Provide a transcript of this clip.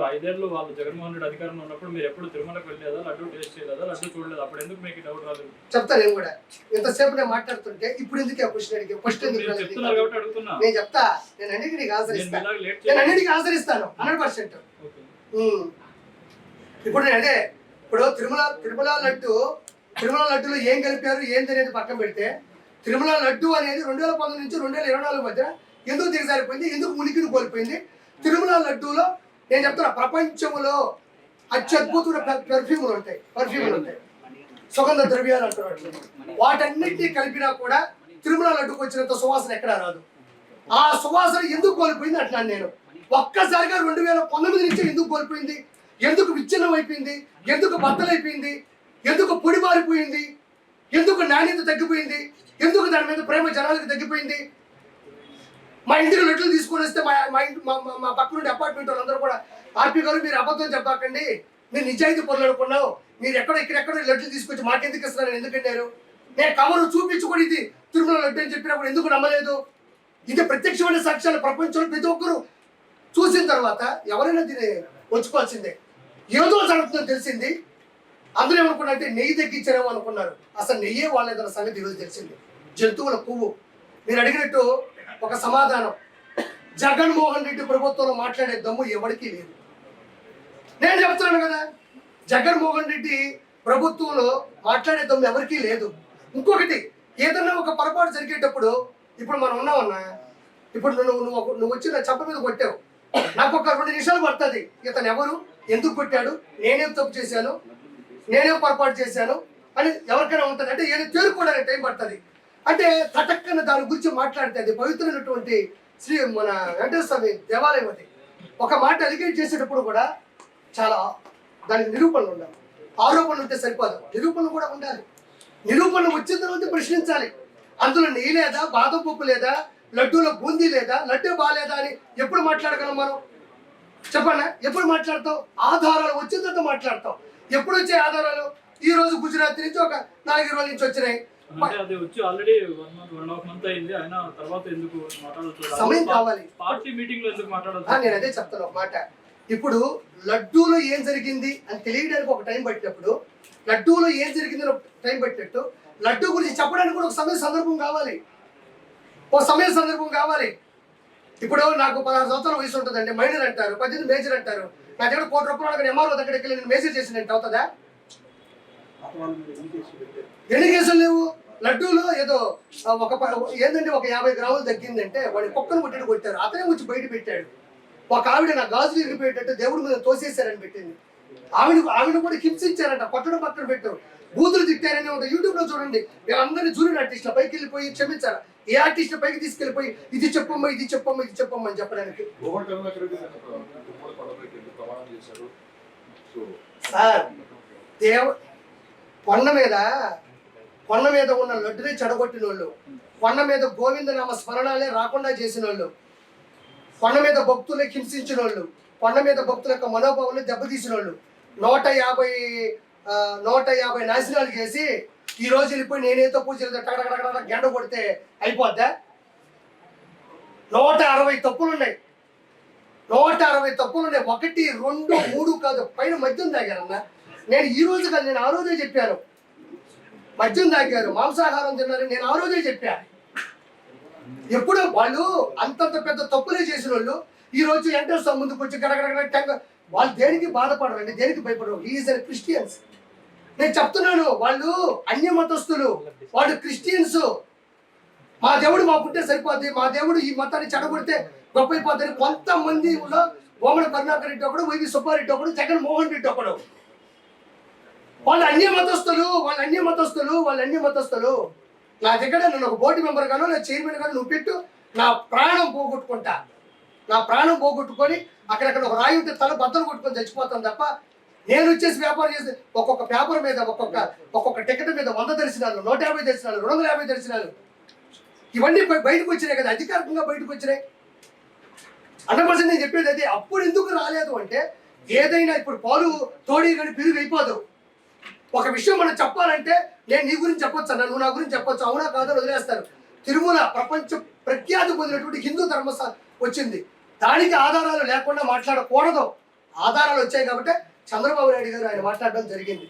5 ఏళ్ళు వాళ్ళు జగన్మోహన్ రెడ్డి అధికారంలో ఉన్నప్పుడు మీరు ఎప్పుడు తిరుమలకు వెళ్ళలేదా, లడ్డు టేస్ట్ చేయలేదా, లడ్డు చూడలేదు, అప్పుడు ఎందుకు మీకు డౌట్ రాలేదు? చెప్తా నేను కూడా. ఎంతసేపు నేను మాట్లాడుతుంటే ఇప్పుడు ఎందుకు ఆ క్వశ్చన్ అడిగి? ఫస్ట్ ఎందుకు చెప్తున్నారు కాబట్టి అడుగుతున్నా. నేను చెప్తా, నేను అన్నిటికీ ఆచరిస్తాను, నేను అన్నిటికీ ఆచరిస్తాను 100%. ఇప్పుడు నేను అదే ఇప్పుడు తిరుమల లడ్డులో ఏం కలిపారు ఏంటి అనేది పక్కన పెడితే, తిరుమల లడ్డు అనేది 2019 నుంచి 2024 మధ్య ఎందుకు దిగజారిపోయింది, ఎందుకు ఉనికిని కోల్పోయింది? తిరుమల లడ్డూలో నేను చెప్తున్నా, ప్రపంచంలో అత్యద్భుతమైన పర్ఫ్యూములు ఉంటాయి, సుగంధ ద్రవ్యాలు అంటారు. వాటన్నిటినీ కలిపినా కూడా తిరుమల లడ్డుకు వచ్చినంత సువాసన ఎక్కడా రాదు. ఆ సువాసన ఎందుకు కోల్పోయింది అంటున్నాను నేను. ఒక్కసారిగా 2019 నుంచి ఎందుకు కోల్పోయింది, ఎందుకు విచ్ఛిన్నం అయిపోయింది, ఎందుకు బద్దలైపోయింది, ఎందుకు పొడి మారిపోయింది, ఎందుకు నాణ్యత తగ్గిపోయింది, ఎందుకు దాని మీద ప్రేమ జనాలకు తగ్గిపోయింది? మా ఇంటికి లడ్లు తీసుకొని వస్తే మా పక్క నుండి అపార్ట్మెంట్ వాళ్ళందరూ కూడా, ఆర్పీ గారు మీరు అబద్ధం చెప్పకండి, మీరు నిజాయితీ పనులు అనుకున్నావు, మీరు ఇక్కడెక్కడ లడ్లు తీసుకొచ్చి మాకెందుకు ఇస్తున్నారు ఎందుకన్నారు? నేను కవరు చూపించి కూడా ఇది తిరుమల లడ్డు అని చెప్పినప్పుడు ఎందుకు నమ్మలేదు? ఇది ప్రత్యక్షమైన సాక్ష్యాలు ప్రపంచంలో ప్రతి ఒక్కరు చూసిన తర్వాత ఎవరైనా దీన్ని వచ్చుకోవాల్సిందే. ఏదో జరుగుతుందని తెలిసింది, అందరూ ఏమనుకున్నారంటే నెయ్యి తగ్గించారేమో అనుకున్నారు. అసలు నెయ్యే వాళ్ళేదన్న సంగతి ఈరోజు తెలిసింది. జంతువుల పువ్వు. మీరు అడిగినట్టు ఒక సమాధానం, జగన్మోహన్ రెడ్డి ప్రభుత్వంలో మాట్లాడే దమ్ము ఎవరికీ లేదు. నేను చెప్తున్నాను కదా, జగన్మోహన్ రెడ్డి ప్రభుత్వంలో మాట్లాడే దమ్ము ఎవరికీ లేదు. ఇంకొకటి, ఏదన్నా ఒక పొరపాటు జరిగేటప్పుడు, ఇప్పుడు మనం ఉన్నామన్నా, ఇప్పుడు నువ్వు వచ్చి నా చెప్ప మీద కొట్టావు, నాకు ఒక 2 నిమిషాలు పడుతుంది ఇతను ఎవరు, ఎందుకు కొట్టాడు, నేనేం తప్పు చేశాను, నేనేం పొరపాటు చేశాను అని ఎవరికైనా ఉంటుంది. అంటే ఏదో తేరుకోవడానికి టైం పడుతుంది. అంటే తటక్కన దాని గురించి మాట్లాడితే అది పవిత్రమైనటువంటి మన వెంకటేశ్వర స్వామి దేవాలయం. అది ఒక మాట అలిగేట్ చేసేటప్పుడు కూడా చాలా దానికి నిరూపణలు ఉండాలి. ఆరోపణలు ఉంటే సరిపోదు, నిరూపణలు కూడా ఉండాలి. నిరూపణ వచ్చిన తర్వాత ప్రశ్నించాలి. అందులో నెయ్యి లేదా, బాదం పప్పు లేదా, లడ్డూలో బూందీ లేదా, లడ్డూ బాగాలేదా అని ఎప్పుడు మాట్లాడగలం మనం? చెప్పండి, ఎప్పుడు మాట్లాడతాం? ఆధారాలు వచ్చిన తర్వాత మాట్లాడతాం. ఎప్పుడు వచ్చే ఆధారాలు? ఈ రోజు గుజరాత్ నుంచి ఒక 4 రోజుల నుంచి వచ్చినాయి. సమయం కావాలి. నేను అదే చెప్తాను ఒక మాట. ఇప్పుడు లడ్డూలో ఏం జరిగింది అని తెలియడానికి ఒక టైం పట్టినప్పుడు, లడ్డూలో ఏం జరిగింది టైం పట్టినట్టు లడ్డూ గురించి చెప్పడానికి కూడా ఒక సమయ సందర్భం కావాలి, ఒక సమయ సందర్భం కావాలి. ఇప్పుడు నాకు 16 సంవత్సరాల వయసు ఉంటుందండి, మైనర్ అంటారు, 18 మేజర్ అంటారు. నా దగ్గర ₹1 కోటి ఎంఆర్ఓ దగ్గరికి వెళ్ళి నేను మేజర్ చేసినట్టు అవుతుందా? ఎన్ని కేసులు లేవు? లడ్డూలో ఏదో ఏంటంటే ఒక 50 గ్రాములు తగ్గిందంటే వాడి కుక్కను కొట్టాడు, కొట్టారు, అతనే వచ్చి బయట పెట్టాడు. ఒక ఆవిడ నా గాజులు ఇరిగిపోయేటట్టు దేవుడి మీద తోసేశారని పెట్టింది. ఆవిడ కూడా హింసించారంట, కొట్టడం పక్కన పెట్టారు, బూతులు తిట్టారని ఒక యూట్యూబ్ లో చూడండి. వీళ్ళందరినీ జూనియర్ ఆర్టిస్టుల పైకి వెళ్ళిపోయి క్షమించారు. ఏ ఆర్టిస్ట్ పైకి తీసుకెళ్ళిపోయి ఇది చెప్పమ్మా ఇది చెప్పమ్మా ఇది చెప్పమ్మా అని చెప్పడానికి. సార్ కొండ మీద ఉన్న లడ్డునే చెడగొట్టిన వాళ్ళు, కొండ మీద గోవిందనామ స్మరణాలే రాకుండా చేసిన వాళ్ళు, కొండ మీద భక్తులే హింసించిన వాళ్ళు, కొండ మీద భక్తుల యొక్క మనోభావాన్ని దెబ్బతీసిన వాళ్ళు, 150 నాశనాలు చేసి ఈ రోజు వెళ్ళిపోయి నేనేతో పూజలు టగడగడ గంట కొడితే అయిపోద్దా? 160 తప్పులున్నాయి, 160 తప్పులున్నాయి. 1, 2, 3 కాదు, పైన మద్యం తాగారన్నా. నేను ఈ రోజు కాదు, నేను ఆ రోజే చెప్పాను. మద్యం తాగారు, మాంసాహారం తిన్నారు, నేను ఆ రోజే చెప్పాను. ఎప్పుడో వాళ్ళు అంతంత పెద్ద తప్పులే చేసిన వాళ్ళు ఈ రోజు ఎంటర్ ముందుకు వచ్చి గడగడ వాళ్ళు దేనికి బాధపడరండి, దేనికి భయపడరు. Is and Christians. నేను చెప్తున్నాను, వాళ్ళు అన్య మతస్థులు, వాళ్ళు క్రిస్టియన్స్. మా దేవుడు మాకుంటే సరిపోద్ది, మా దేవుడు ఈ మతాన్ని చెడగొడితే గొప్ప అయిపోతుంది. కొంతమంది గోమడ కరుణాకర్ రెడ్డి ఒకడు, వైవి సుబ్బారెడ్డి ఒకడు, జగన్మోహన్ రెడ్డి ఒకడు. వాళ్ళు అన్య మతస్థులు. నా దగ్గర నన్ను ఒక బోర్డు మెంబర్ గాను, నా చైర్మన్ గాను నువ్వు పెట్టు, నా ప్రాణం పోగొట్టుకొని అక్కడక్కడ ఒక రాయి ఉంటే తల బద్దలు కొట్టుకొని చచ్చిపోతాను తప్ప నేను వచ్చేసి వ్యాపారం చేసి ఒక్కొక్క పేపర్ మీద ఒక్కొక్క టికెట్ మీద 100 దర్శనాలు, 150 దర్శనాలు, 250 దర్శనాలు ఇవన్నీ బయటకు వచ్చినాయి కదా, అధికారికంగా బయటకు వచ్చినాయి. 100% నేను చెప్పేది అది. అప్పుడు ఎందుకు రాలేదు అంటే, ఏదైనా ఇప్పుడు పాలు తోడి కానీ పెరుగు అయిపోదు. ఒక విషయం మనం చెప్పాలంటే నేను నీ గురించి చెప్పొచ్చు అన్న, నువ్వు నా గురించి చెప్పొచ్చు, అవునా కాదని వదిలేస్తారు. తిరుమల ప్రపంచ ప్రఖ్యాతి పొందినటువంటి హిందూ ధర్మ వచ్చింది, దానికి ఆధారాలు లేకుండా మాట్లాడకూడదు. ఆధారాలు వచ్చాయి కాబట్టి చంద్రబాబు నాయుడు గారు ఆయన మాట్లాడడం జరిగింది.